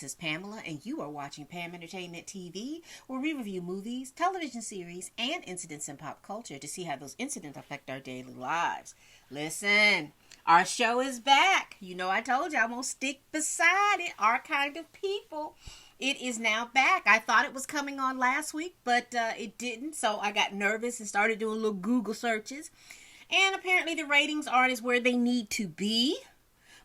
This is Pamela, and you are watching Pam Entertainment TV, where we review movies, television series, and incidents in pop culture to see how those incidents affect our daily lives. Listen, our show is back. You know, I told you I'm going to stick beside it. Our kind of people. It is now back. I thought it was coming on last week, but it didn't. So I got nervous and started doing little Google searches. And apparently the ratings aren't as where they need to be.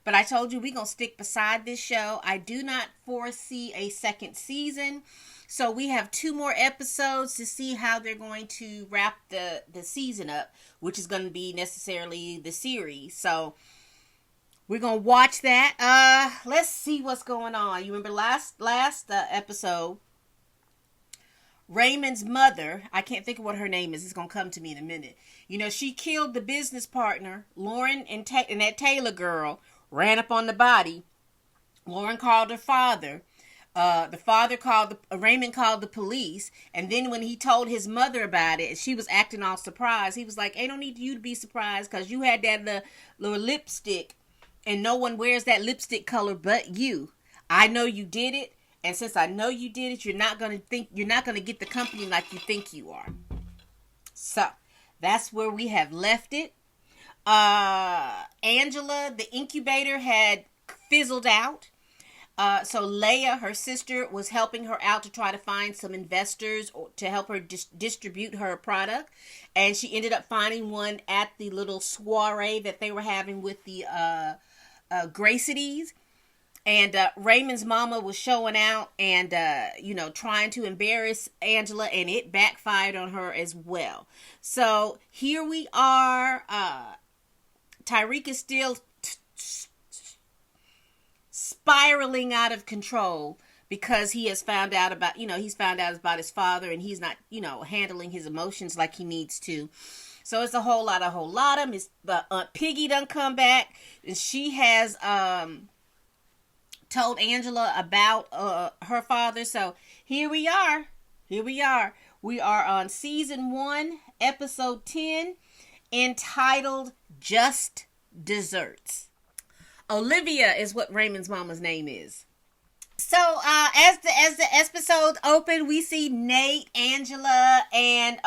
But I told you we're going to stick beside this show. I do not foresee a second season. So we have 2 more episodes to see how they're going to wrap the season up, which is going to be necessarily the series. So we're going to watch that. Let's see what's going on. You remember last episode, Raymond's mother, I can't think of what her name is. It's going to come to me in a minute. You know, she killed the business partner, Lauren, and that Taylor girl. Ran up on the body. Lauren called her father. The father Raymond called the police. And then when he told his mother about it, she was acting all surprised. He was like, ain't no need for you to be surprised because you had that little lipstick and no one wears that lipstick color but you. I know you did it. And since I know you did it, you're not going to get the company like you think you are. So that's where we have left it. Angela, the incubator had fizzled out. So Leia, her sister, was helping her out to try to find some investors to help her distribute her product. And she ended up finding one at the little soiree that they were having with the Gracities. And Raymond's mama was showing out and, trying to embarrass Angela, and it backfired on her as well. So here we are. Tyreek is still spiraling out of control because he has found out about his father, and he's not, handling his emotions like he needs to. So it's a whole lot of Miss Aunt Piggy done come back, and she has told Angela about her father. So here we are. We are on season 1, episode 10, entitled Just Desserts. Olivia is what Raymond's mama's name is. So as the episode opened, we see Nate, Angela, and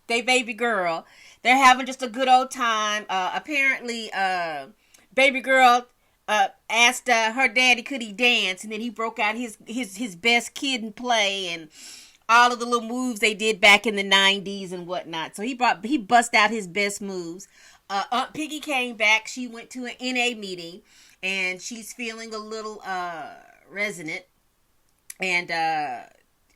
their baby girl. They're having just a good old time. Apparently, baby girl asked her daddy could he dance, and then he broke out his best kid and play and all of the little moves they did back in the 90s and whatnot. So he bust out his best moves. Aunt Piggy came back. She went to an NA meeting, and she's feeling a little resonant. And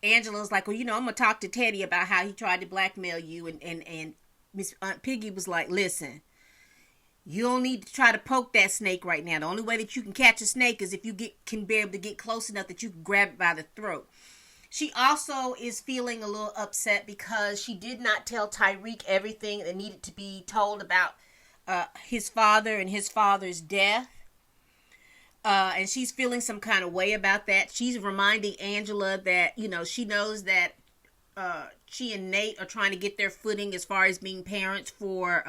Angela's like, well, I'm going to talk to Teddy about how he tried to blackmail you. And Miss Aunt Piggy was like, listen, you don't need to try to poke that snake right now. The only way that you can catch a snake is if you can be able to get close enough that you can grab it by the throat. She also is feeling a little upset because she did not tell Tyreek everything that needed to be told about his father and his father's death. And she's feeling some kind of way about that. She's reminding Angela that, she knows that she and Nate are trying to get their footing as far as being parents for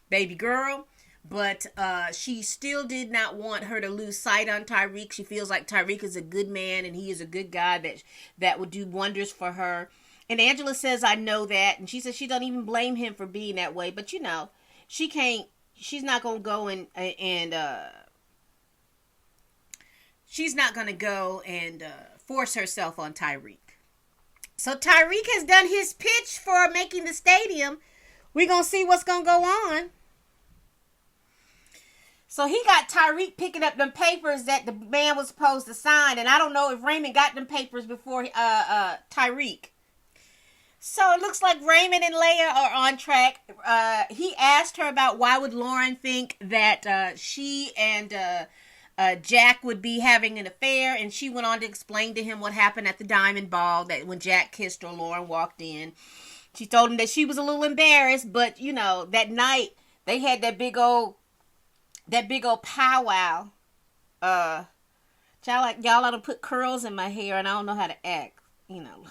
baby girl. But she still did not want her to lose sight on Tyreek. She feels like Tyreek is a good man and he is a good guy that would do wonders for her. And Angela says, I know that. And she says she doesn't even blame him for being that way. But, she's not going to go and she's not going to go and force herself on Tyreek. So Tyreek has done his pitch for making the stadium. We're going to see what's going to go on. So he got Tyreek picking up them papers that the man was supposed to sign. And I don't know if Raymond got them papers before Tyreek. So it looks like Raymond and Leia are on track. He asked her about why would Lauren think that she and Jack would be having an affair. And she went on to explain to him what happened at the Diamond Ball, that when Jack kissed her, Lauren walked in. She told him that she was a little embarrassed. But, that night they had that big old powwow. Y'all ought to put curls in my hair, and I don't know how to act.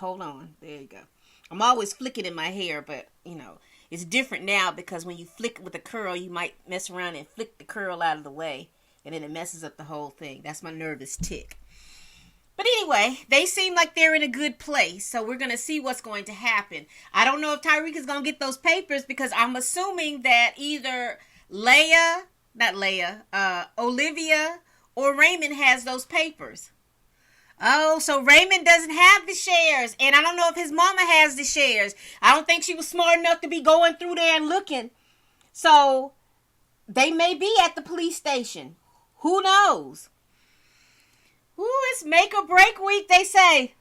Hold on. There you go. I'm always flicking in my hair, but, it's different now because when you flick with a curl, you might mess around and flick the curl out of the way. and then it messes up the whole thing. That's my nervous tick. But anyway, they seem like they're in a good place, so we're going to see what's going to happen. I don't know if Tyreek is going to get those papers, because I'm assuming that either Olivia or Raymond has those papers. Oh, so Raymond doesn't have the shares, and I don't know if his mama has the shares. I don't think she was smart enough to be going through there and looking. So they may be at the police station. Who knows? Ooh, it's make or break week, they say.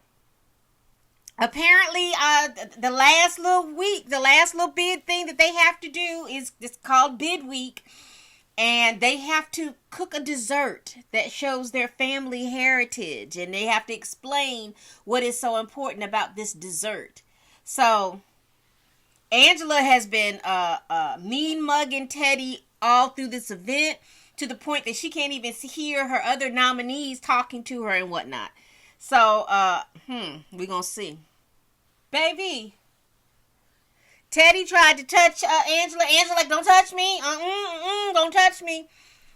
Apparently, the last little bid thing that they have to do is it's called bid week. And they have to cook a dessert that shows their family heritage. And they have to explain what is so important about this dessert. So, Angela has been mean mugging Teddy all through this event, to the point that she can't even hear her other nominees talking to her and whatnot. So, we're going to see. Baby, Teddy tried to touch Angela. Angela like, don't touch me. Don't touch me.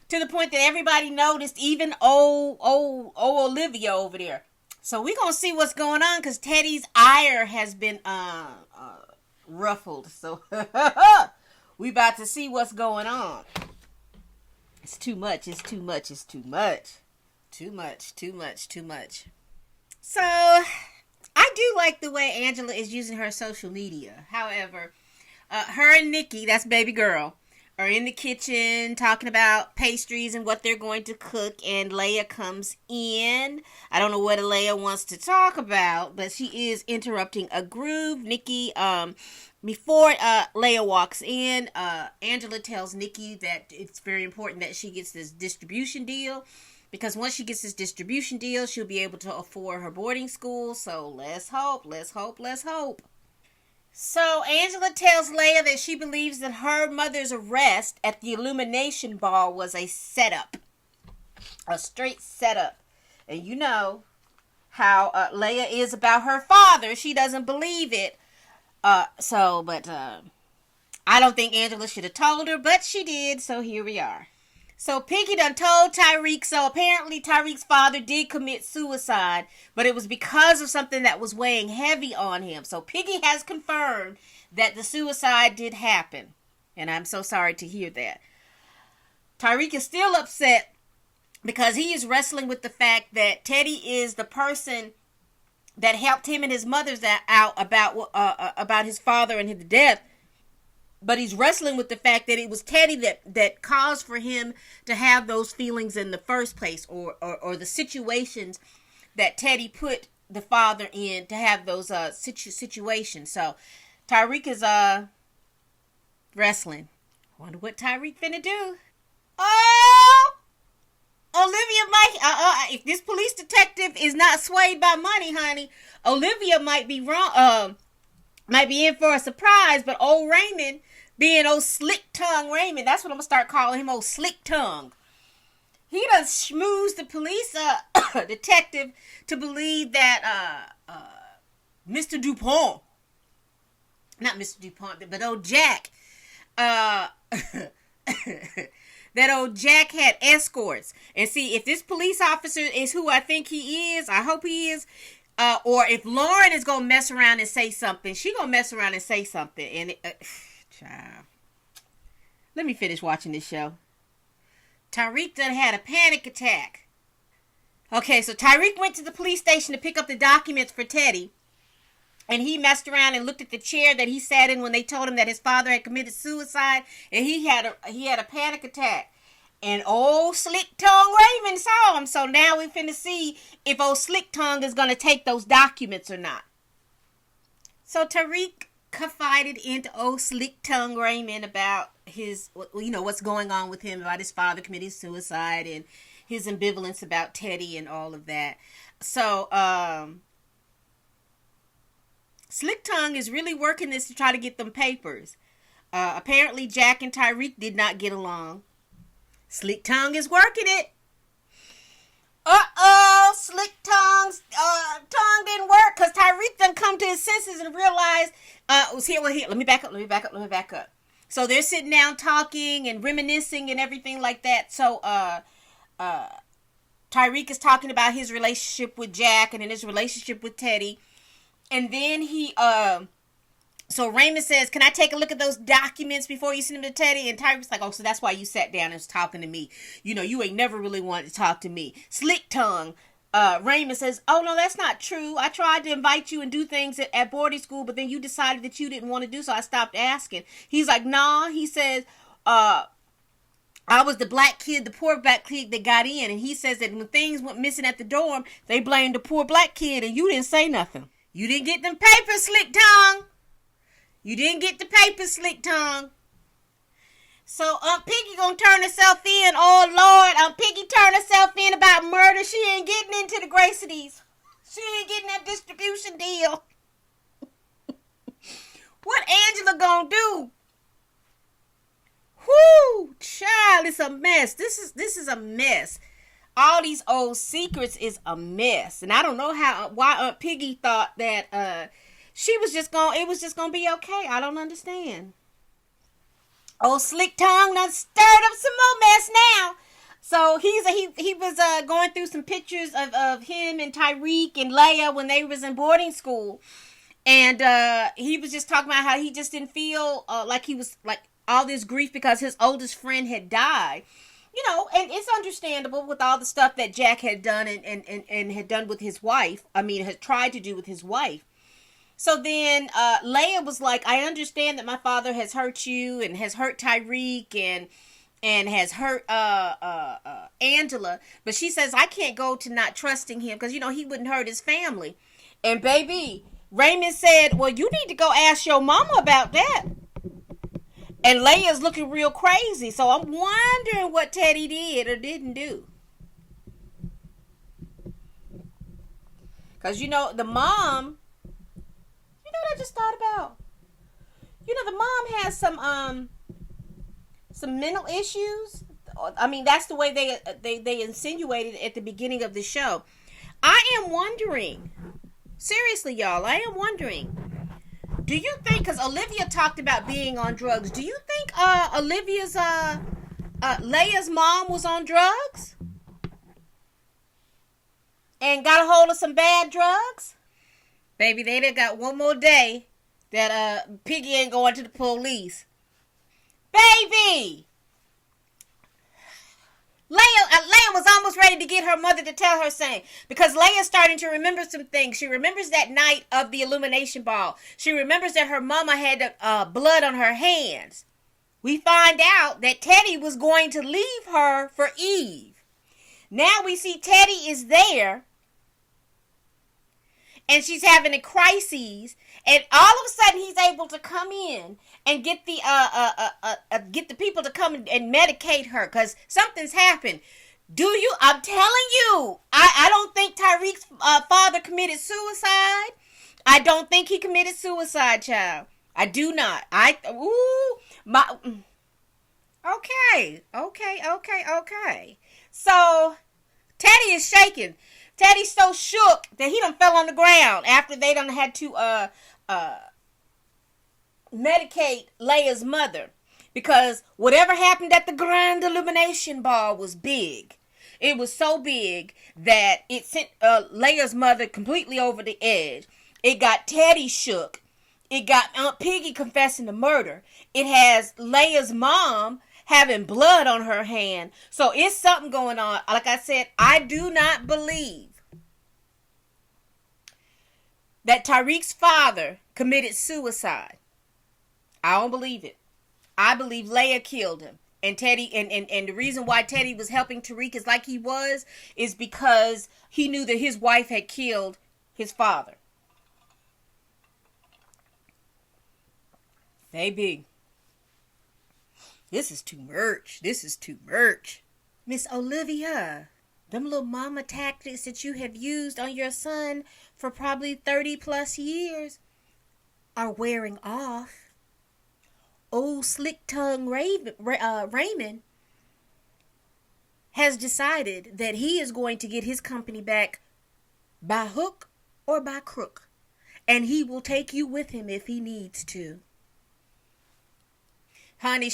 To the point that everybody noticed, even old Olivia over there. So we're going to see what's going on, because Teddy's ire has been ruffled. So we about to see what's going on. It's too much. It's too much. It's too much. Too much. Too much. Too much. So I do like the way Angela is using her social media. However, her and Nikki, that's baby girl, are in the kitchen talking about pastries and what they're going to cook, and Leia comes in. I don't know what Leia wants to talk about, but she is interrupting a groove. Nikki, before Leia walks in, Angela tells Nikki that it's very important that she gets this distribution deal, because once she gets this distribution deal, she'll be able to afford her boarding school. So let's hope. So Angela tells Leia that she believes that her mother's arrest at the Illumination Ball was a setup. A straight setup. And you know how Leia is about her father. She doesn't believe it. I don't think Angela should have told her, but she did, so here we are. So Piggy done told Tyreek, so apparently Tyreek's father did commit suicide, but it was because of something that was weighing heavy on him. So Piggy has confirmed that the suicide did happen, and I'm so sorry to hear that. Tyreek is still upset because he is wrestling with the fact that Teddy is the person that helped him and his mother out about his father and his death. But he's wrestling with the fact that it was Teddy that caused for him to have those feelings in the first place, or the situations that Teddy put the father in to have those situations. So Tyreek is wrestling. Wonder what Tyreek finna do. Oh, Olivia might. If this police detective is not swayed by money, honey, Olivia might be wrong. Might be in for a surprise. But old Raymond, being old slick tongue Raymond, that's what I'm gonna start calling him, old slick tongue. He done schmoozed the police detective to believe that Mr. Dupont, not Mr. Dupont, but old Jack, that old Jack had escorts. And see, if this police officer is who I think he is, I hope he is, or if Lauren is gonna mess around and say something, she gonna mess around and say something. And child, let me finish watching this show. Tyreek done had a panic attack. Okay, so Tyreek went to the police station to pick up the documents for Teddy. And he messed around and looked at the chair that he sat in when they told him that his father had committed suicide. And he had a panic attack. And old Slick Tongue Raymond saw him. So now we finna see if old Slick Tongue is going to take those documents or not. So Tyreek confided into old Slick Tongue Raymond about his, what's going on with him, about his father committing suicide and his ambivalence about Teddy and all of that. So, Slick Tongue is really working this to try to get them papers. Apparently Jack and Tyreek did not get along. Slick Tongue is working it. Slick Tongue's tongue didn't work because Tyreek done come to his senses and realized, let me back up. So they're sitting down talking and reminiscing and everything like that. So Tyreek is talking about his relationship with Jack and then his relationship with Teddy. And then so Raymond says, can I take a look at those documents before you send them to Teddy? And Tyreek's like, oh, so that's why you sat down and was talking to me. You know, you ain't never really wanted to talk to me. Slick tongue. Raymond says, oh, no, that's not true. I tried to invite you and do things at boarding school, but then you decided that you didn't want to do, so I stopped asking. He's like, nah. He says, I was the black kid, the poor black kid that got in. And he says that when things went missing at the dorm, they blamed the poor black kid, and you didn't say nothing. You didn't get them papers, Slick tongue. You didn't get the papers, Slick tongue. So Piggy gonna turn herself in. Oh Lord, Piggy turned herself in about murder. She ain't getting into the Graceties. She ain't getting that distribution deal. What Angela gonna do? Whoo, child, it's a mess. This is a mess. All these old secrets is a mess, and I don't know why Aunt Piggy thought that it was just gonna be okay. I don't understand. Old Slick tongue done stirred up some more mess now. So he was going through some pictures of him and Tyreek and Leia when they was in boarding school, and he was just talking about how he just didn't feel like he was like all this grief because his oldest friend had died. You know, and it's understandable with all the stuff that Jack had done and had done with his wife. I mean, had tried to do with his wife. So then Leia was like, I understand that my father has hurt you and has hurt Tyreek and has hurt Angela. But she says, I can't go to not trusting him because, you know, he wouldn't hurt his family. And baby, Raymond said, well, you need to go ask your mama about that. And Leia's looking real crazy. So I'm wondering what Teddy did or didn't do. Because, you know, the mom... You know what I just thought about? You know, the mom has some mental issues. I mean, that's the way they insinuated at the beginning of the show. I am wondering, seriously, y'all, I am wondering, do you think, because Olivia talked about being on drugs, do you think Olivia's, Leia's mom was on drugs? And got a hold of some bad drugs? Baby, they done got one more day that Piggy ain't going to the police. Baby! Leia was almost ready to get her mother to tell her saying, because Leia's starting to remember some things. She remembers that night of the illumination ball. She remembers that her mama had blood on her hands. We find out that Teddy was going to leave her for Eve. Now we see Teddy is there. And she's having a crisis, and all of a sudden he's able to come in and get the people to come and medicate her because something's happened. I'm telling you, I don't think Tyreek's father committed suicide. I don't think he committed suicide, child. I do not. Okay. So Teddy is shaking. Teddy's so shook that he done fell on the ground after they done had to medicate Leia's mother. Because whatever happened at the Grand Illumination Ball was big. It was so big that it sent Leia's mother completely over the edge. It got Teddy shook. It got Aunt Piggy confessing the murder. It has Leia's mom having blood on her hand. So it's something going on. Like I said, I do not believe that Tyreek's father committed suicide. I don't believe it. I believe Leia killed him. And Teddy, and the reason why Teddy was helping Tyreek is like he was, is because he knew that his wife had killed his father. Baby, this is too much. This is too much. Miss Olivia, them little mama tactics that you have used on your son for probably 30 plus years are wearing off. Old slick tongue Raymond has decided that he is going to get his company back by hook or by crook. And he will take you with him if he needs to. honey,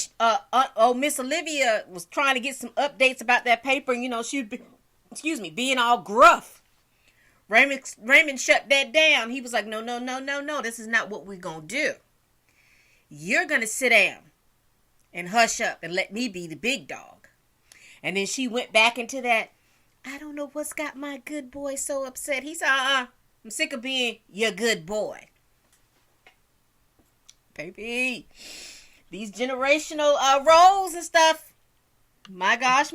Miss Olivia was trying to get some updates about that paper, and she'd be, being all gruff. Raymond shut that down. He was like, no, this is not what we're gonna do. You're gonna sit down and hush up and let me be the big dog. And then she went back into that, I don't know what's got my good boy so upset. He said, I'm sick of being your good boy. Baby, these generational roles and stuff. My gosh.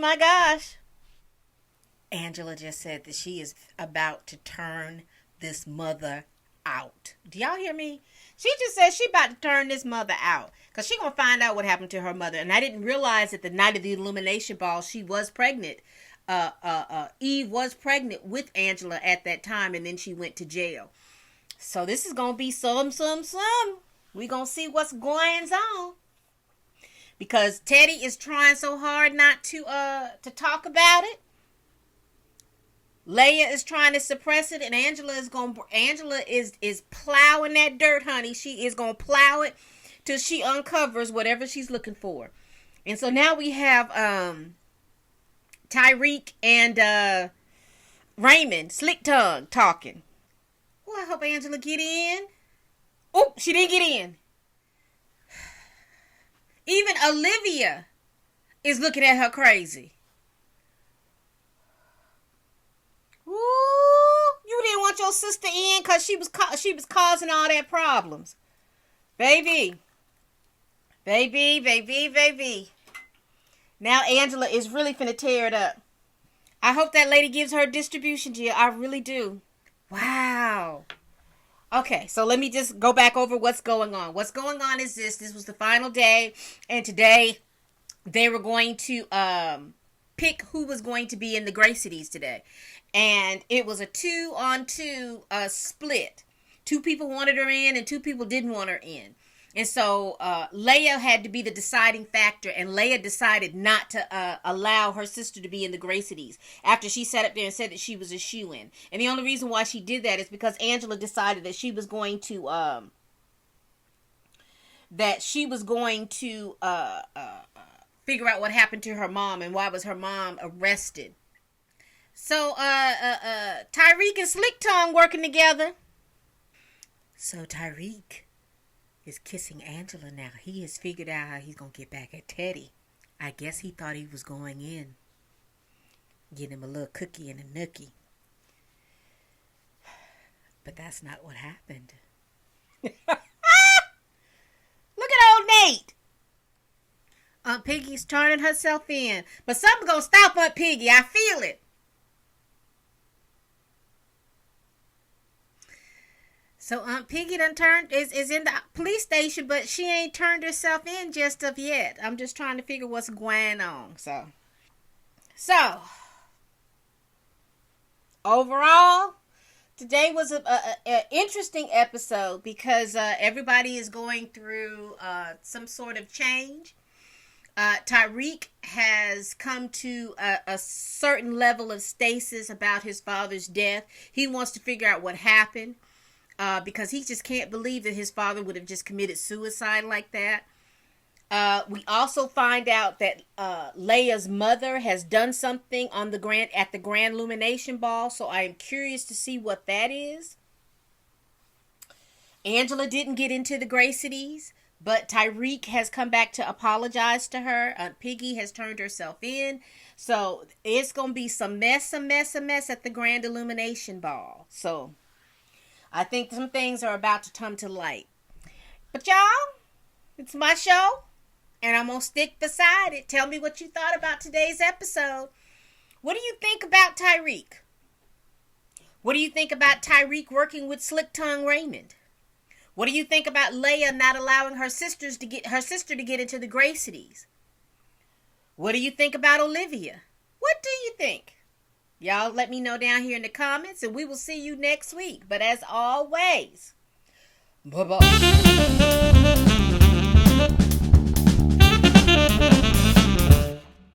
Angela just said that she is about to turn this mother out. Do y'all hear me? She just said she about to turn this mother out. Because she going to find out what happened to her mother. And I didn't realize that the night of the Illumination Ball, she was pregnant. Eve was pregnant with Angela at that time. And then she went to jail. So this is going to be some. We going to see what's going on. Because Teddy is trying so hard not to talk about it. Leia is trying to suppress it, and Angela is plowing that dirt, honey. She is gonna plow it till she uncovers whatever she's looking for. And so now we have Tyreek and Raymond, Slick Tongue, talking. Oh, I hope Angela get in. Oh, she didn't get in. Even Olivia is looking at her crazy. Ooh, you didn't want your sister in because she was causing all that problems. Baby. Now Angela is really finna tear it up. I hope that lady gives her distribution, Gia. I really do. Wow. Okay, so let me just go back over what's going on. What's going on is this. This was the final day. And today they were going to pick who was going to be in the Grey Cities today. And it was a 2-on-2 split. 2 people wanted her in and 2 people didn't want her in. And so Leia had to be the deciding factor. And Leia decided not to allow her sister to be in the Grey Cities after she sat up there and said that she was a shoo-in. And the only reason why she did that is because Angela decided that she was going to figure out what happened to her mom and why was her mom arrested. So, Tyreek and Slick Tongue working together. So, Tyreek is kissing Angela now. He has figured out how he's going to get back at Teddy. I guess he thought he was going in. Get him a little cookie and a nookie. But that's not what happened. Look at old Nate. Aunt Piggy's turning herself in. But something's going to stop Aunt Piggy. I feel it. So Aunt Piggy is in the police station, but she ain't turned herself in just of yet. I'm just trying to figure what's going on. So overall, today was an interesting episode because everybody is going through some sort of change. Tyreek has come to a certain level of stasis about his father's death. He wants to figure out what happened. Because he just can't believe that his father would have just committed suicide like that. We also find out that Leia's mother has done something at the Grand Illumination Ball, so I am curious to see what that is. Angela didn't get into the Grey Cities, but Tyreek has come back to apologize to her. Aunt Piggy has turned herself in, so it's gonna be some mess at the Grand Illumination Ball. So I think some things are about to come to light. But y'all, it's my show, and I'm going to stick beside it. Tell me what you thought about today's episode. What do you think about Tyreek? What do you think about Tyreek working with Slick Tongue Raymond? What do you think about Leia not allowing her sister to get into the Grey Cities? What do you think about Olivia? What do you think? Y'all let me know down here in the comments, and we will see you next week. But as always, bye-bye.